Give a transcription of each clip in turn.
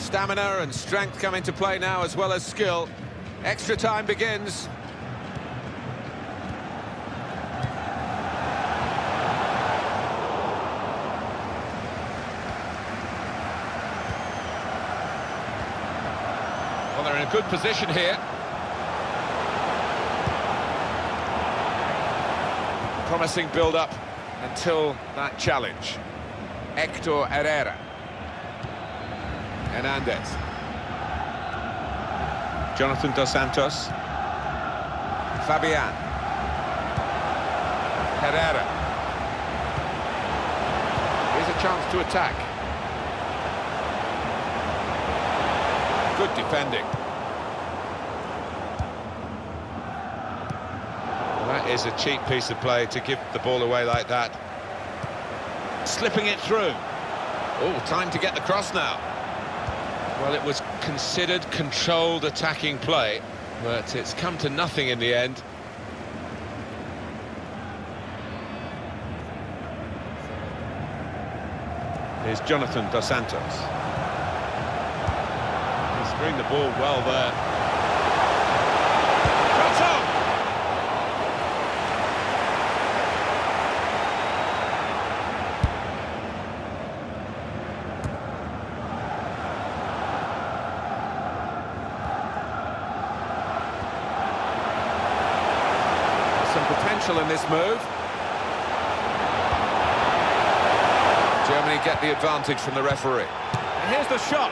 Stamina and strength come into play now, as well as skill. Extra time begins. Well, they're in a good position here. Promising build-up until that challenge. Hector Herrera. Hernandez. Jonathan Dos Santos. Fabian. Herrera. Here's a chance to attack. Good defending. That is a cheap piece of play to give the ball away like that. Slipping it through. Oh, time to get the cross now. Well, it was considered controlled attacking play, but it's come to nothing in the end. Here's Jonathan Dos Santos. He's screened the ball well there. Shot on! Potential in this move. Germany get the advantage from the referee. And here's the shot.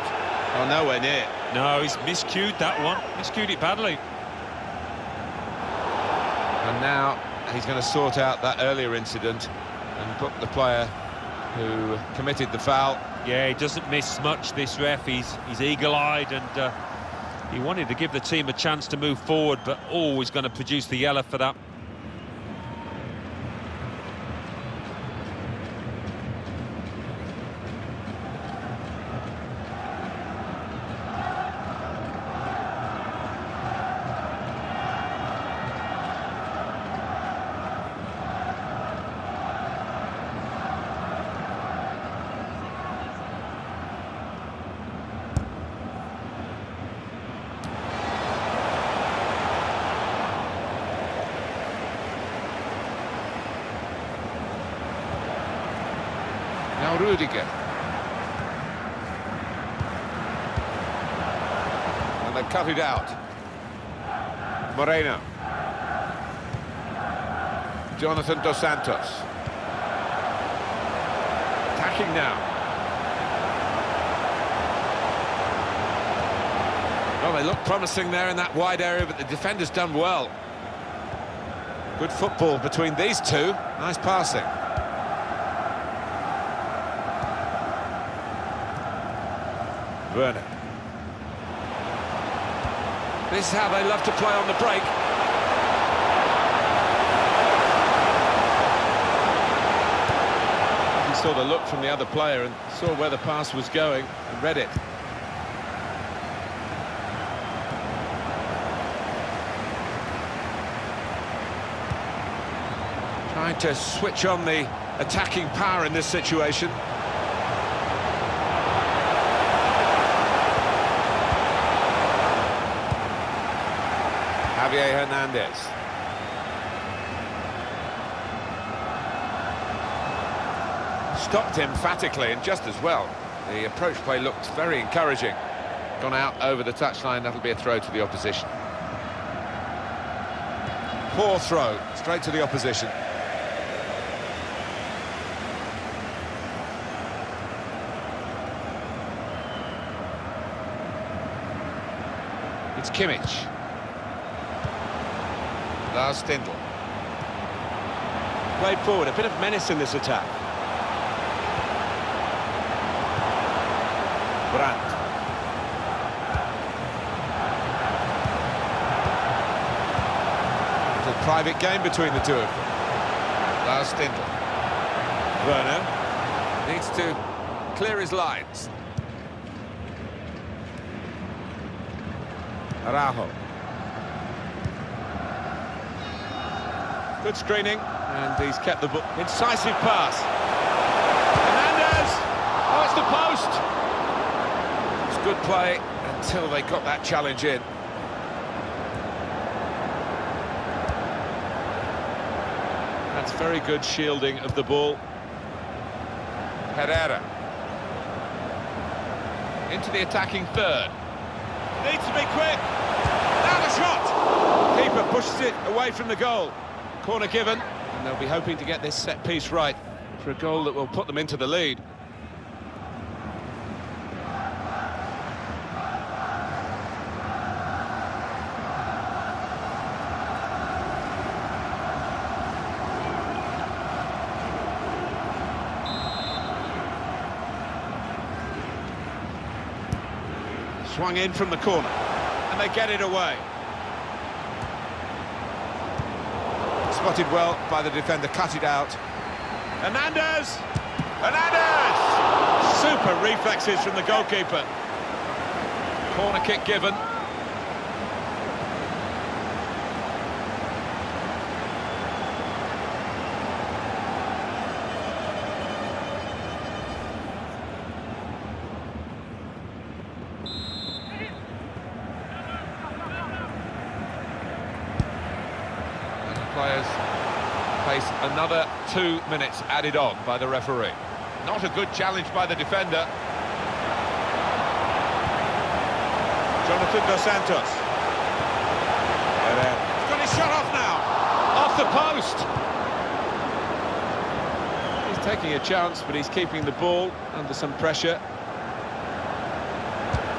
Oh, nowhere near. No, he's miscued that one. Miscued it badly. And now he's going to sort out that earlier incident and book the player who committed the foul. Yeah, he doesn't miss much, this ref. He's eagle-eyed, and he wanted to give the team a chance to move forward, but always going to produce the yellow for that. Now Rudiger. And they've cut it out. Moreno. Jonathan Dos Santos. Attacking now. Well, they look promising there in that wide area, but the defender's done well. Good football between these two. Nice passing. Werner. This is how they love to play on the break. He saw the look from the other player and saw where the pass was going and read it. Trying to switch on the attacking power in this situation. Javier Hernandez. Stopped emphatically and just as well. The approach play looked very encouraging. Gone out over the touchline, that'll be a throw to the opposition. Poor throw, straight to the opposition. It's Kimmich. Lars Stindl. Played forward, a bit of menace in this attack. Brandt. It's a private game between the two of them. Lars Stindl. Werner. Needs to clear his lines. Araujo. Good screening, and he's kept the ball. Incisive pass. Hernandez! Oh, it's the post! It's good play until they got that challenge in. That's very good shielding of the ball. Herrera. Into the attacking third. Needs to be quick. Now the shot! Keeper pushes it away from the goal. Corner given, and they'll be hoping to get this set piece right for a goal that will put them into the lead. Swung in from the corner, and they get it away. Spotted well by the defender, cut it out. Hernandez! Hernandez! Super reflexes from the goalkeeper. Corner kick given. Players face another 2 minutes added on by the referee. Not a good challenge by the defender. Jonathan Dos Santos. He's got his shot off now. Off the post. He's taking a chance, but he's keeping the ball under some pressure.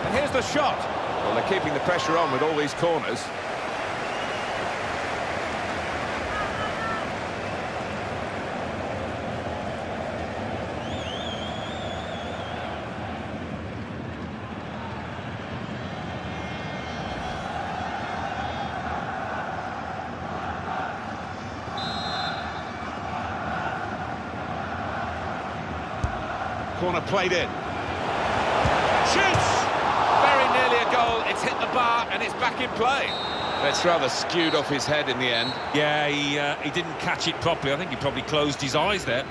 And here's the shot. Well, they're keeping the pressure on with all these corners. Corner played in. Shoots! Very nearly a goal. It's hit the bar and it's back in play. That's rather skewed off his head in the end. Yeah, he didn't catch it properly. I think he probably closed his eyes there.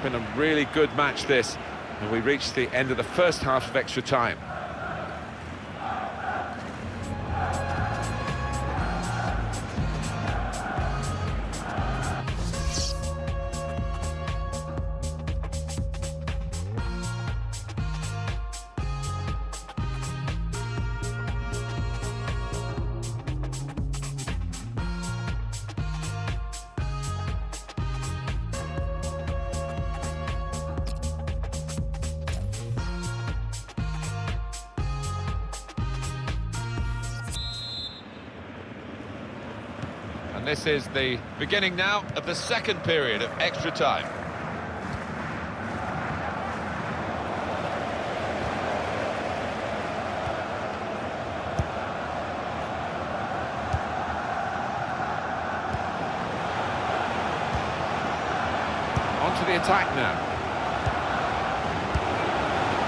Been a really good match, this. And we reached the end of the first half of extra time. And this is the beginning now of the second period of extra time. On to the attack now.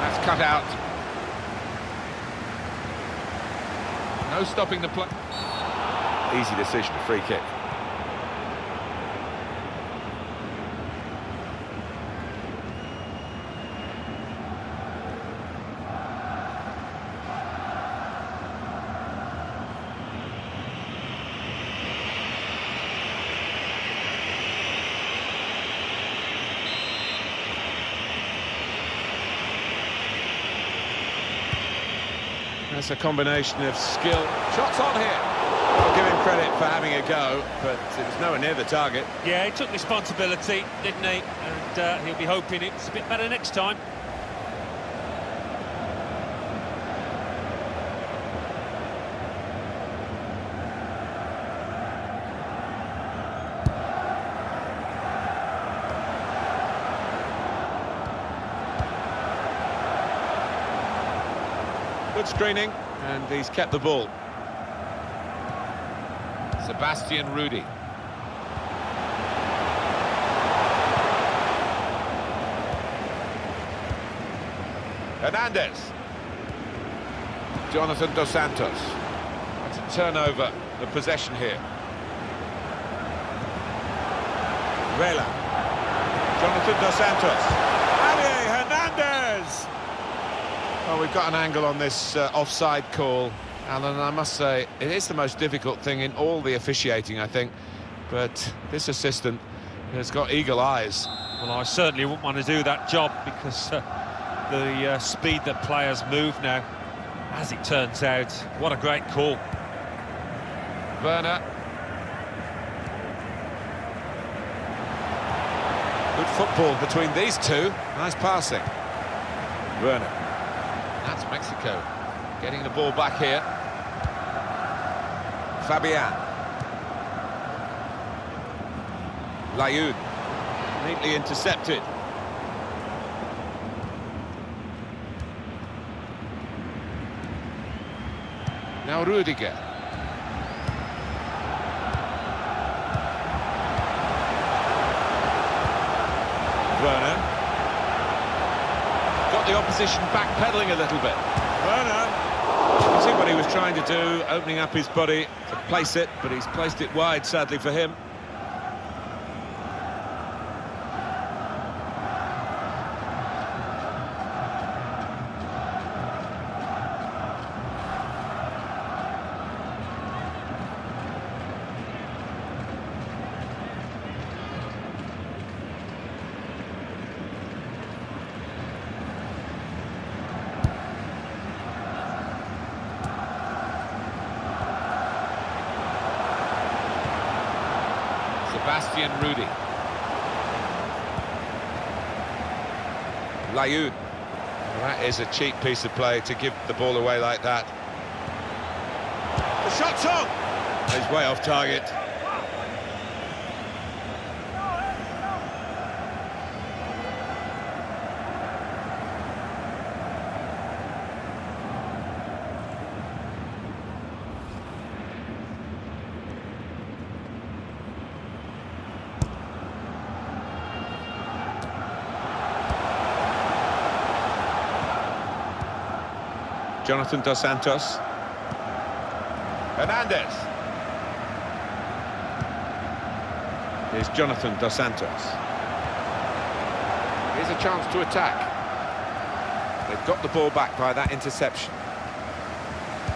That's cut out. No stopping the play. Easy decision, free kick. That's a combination of skill. Shots on here. I'll give him credit for having a go, but it was nowhere near the target. Yeah, he took responsibility, didn't he? And he'll be hoping it's a bit better next time. Good screening, and he's kept the ball. Sebastian Rudy. Hernandez. Jonathan Dos Santos. That's a turnover, the possession here. Vela. Jonathan Dos Santos. Javier Hernandez. Well, we've got an angle on this offside call, Alan, and I must say, it is the most difficult thing in all the officiating, I think. But this assistant has got eagle eyes. Well, I certainly wouldn't want to do that job because the speed that players move now, as it turns out, what a great call. Werner. Good football between these two. Nice passing. Werner. That's Mexico getting the ball back here. Fabian. Layun. Neatly intercepted. Now Rudiger. Werner. Got the opposition backpedaling a little bit. Werner. You can see what he was trying to do, opening up his body to place it, but he's placed it wide, sadly for him. Sebastian Rudy. Layun. Well, that is a cheap piece of play to give the ball away like that. The shot's on! He's way off target. Jonathan Dos Santos. Hernandez. Here's Jonathan Dos Santos. Here's a chance to attack. They've got the ball back by that interception.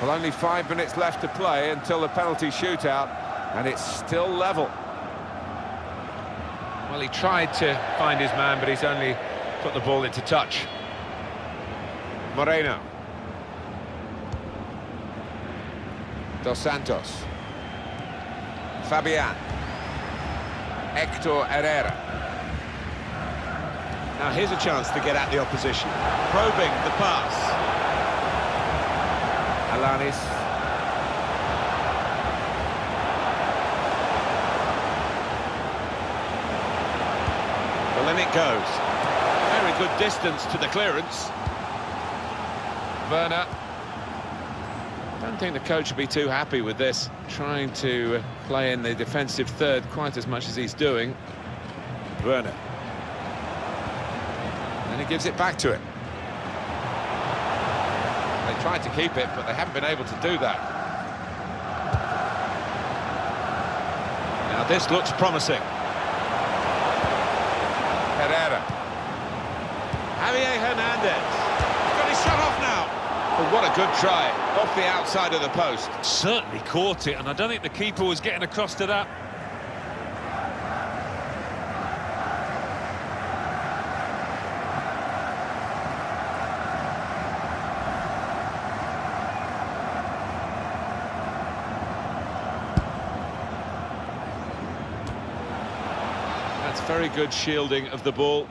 Well, only 5 minutes left to play until the penalty shootout, and it's still level. Well, he tried to find his man, but he's only put the ball into touch. Moreno. Dos Santos. Fabian. Hector Herrera. Now here's a chance to get at the opposition. Probing the pass. Alanis. Well, in it goes. Very good distance to the clearance. Werner. I don't think the coach would be too happy with this, trying to play in the defensive third quite as much as he's doing. Werner. And he gives it back to him. They tried to keep it, but they haven't been able to do that. Now this looks promising. Herrera. Javier Hernandez. He's got his shot off now. Oh, what a good try, off the outside of the post. Certainly caught it, and I don't think the keeper was getting across to that. That's very good shielding of the ball.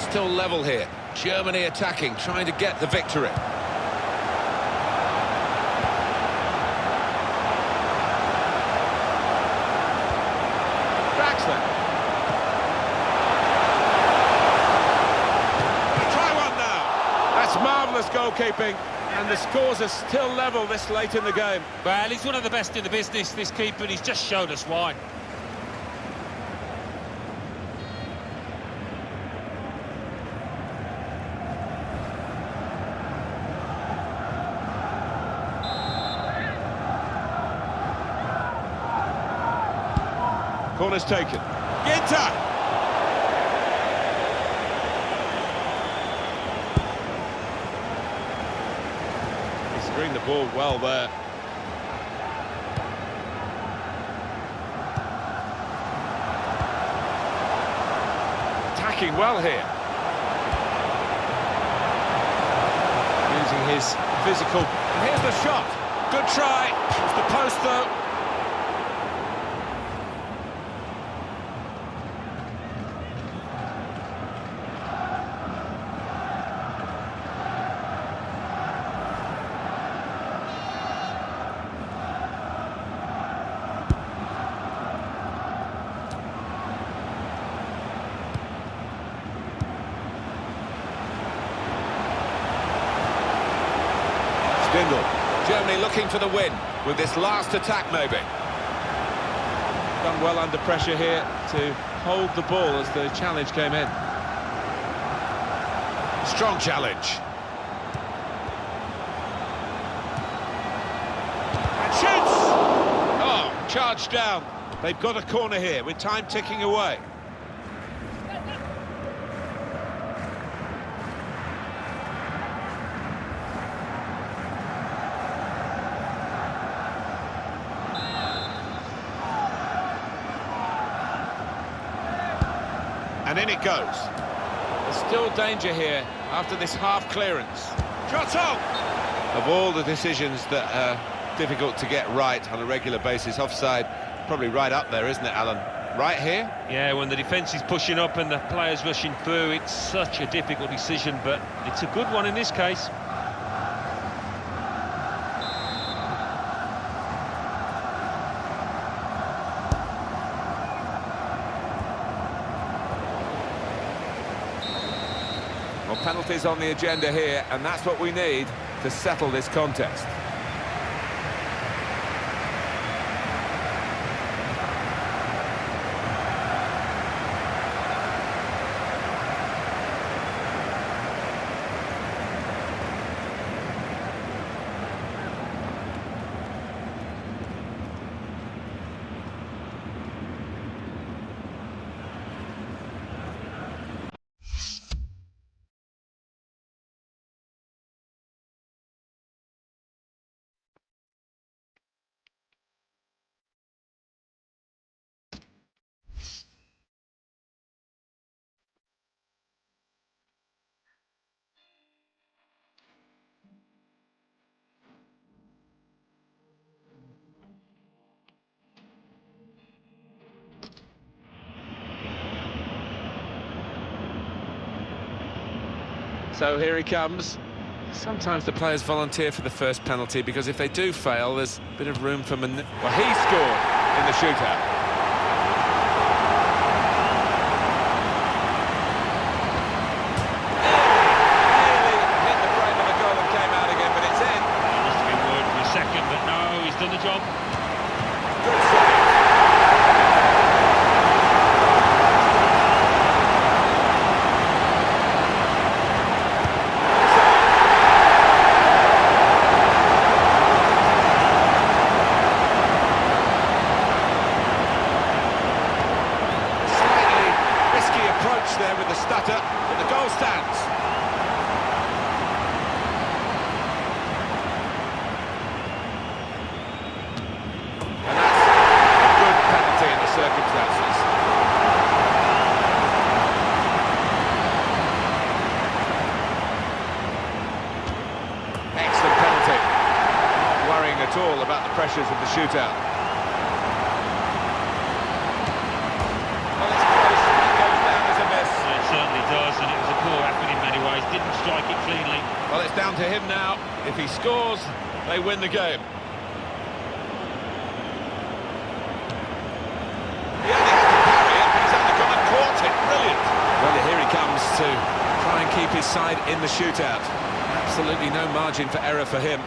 Still level here. Germany attacking, trying to get the victory. Draxler. Try one now. That's marvellous goalkeeping, and the scores are still level this late in the game. Well, he's one of the best in the business, this keeper, and he's just showed us why. Corner's taken. Ginter! He's screened the ball well there. Attacking well here. Using his physical. And here's the shot. Good try. It's the post though. Germany looking for the win with this last attack maybe. Done well under pressure here to hold the ball as the challenge came in. Strong challenge. And shoots! Oh, charged down. They've got a corner here with time ticking away. And in it goes. There's still danger here after this half clearance. Shot on! Of all the decisions that are difficult to get right on a regular basis, offside probably right up there, isn't it, Alan? Right here? Yeah, when the defence is pushing up and the players rushing through, it's such a difficult decision, but it's a good one in this case. Well, penalties on the agenda here, and that's what we need to settle this contest. So here he comes. Sometimes the players volunteer for the first penalty because if they do fail, there's a bit of room for... Well, he scored in the shootout. Nearly hit the frame of the goal and came out again, but it's in. Must have been worried for a second, but no, he's done the job. Good save. There with the stutter, but the goal stands. And that's a good penalty in the circumstances. Excellent penalty. Not worrying at all about the pressures of the shootout. Does, and it was a poor effort in many ways, didn't strike it cleanly. Well, it's down to him now. If he scores, they win the game. He only had to parry it, but he's only gone and caught it. Brilliant. Well, here he comes to try and keep his side in the shootout. Absolutely no margin for error for him.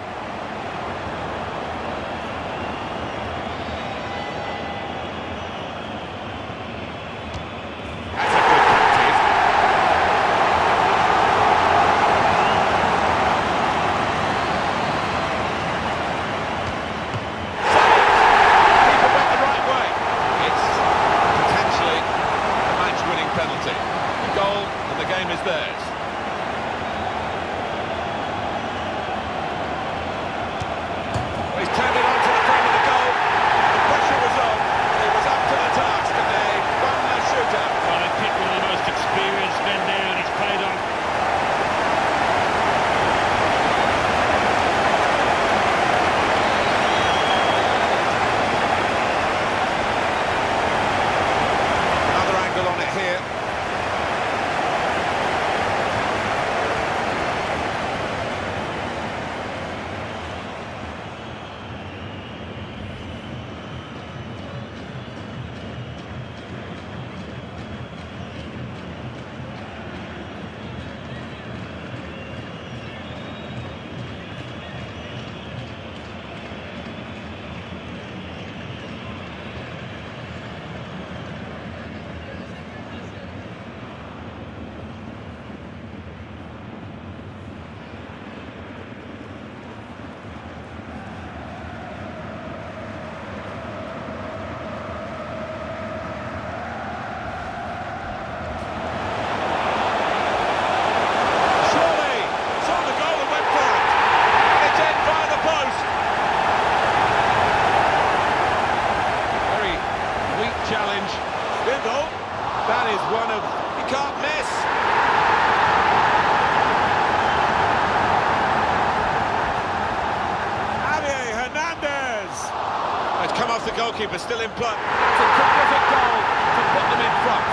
the goalkeeper still in play. It's a terrific goal to put them in front.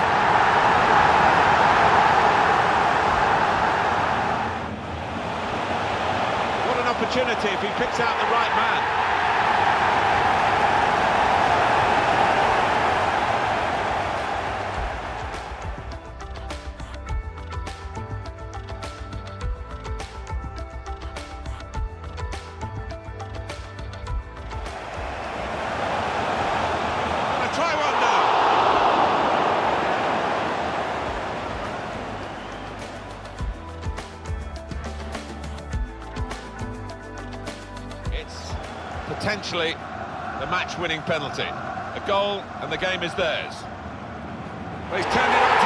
What an opportunity if he picks out the right man. Try one now. It's potentially the match-winning penalty. A goal and the game is theirs. Well, he's turned it on.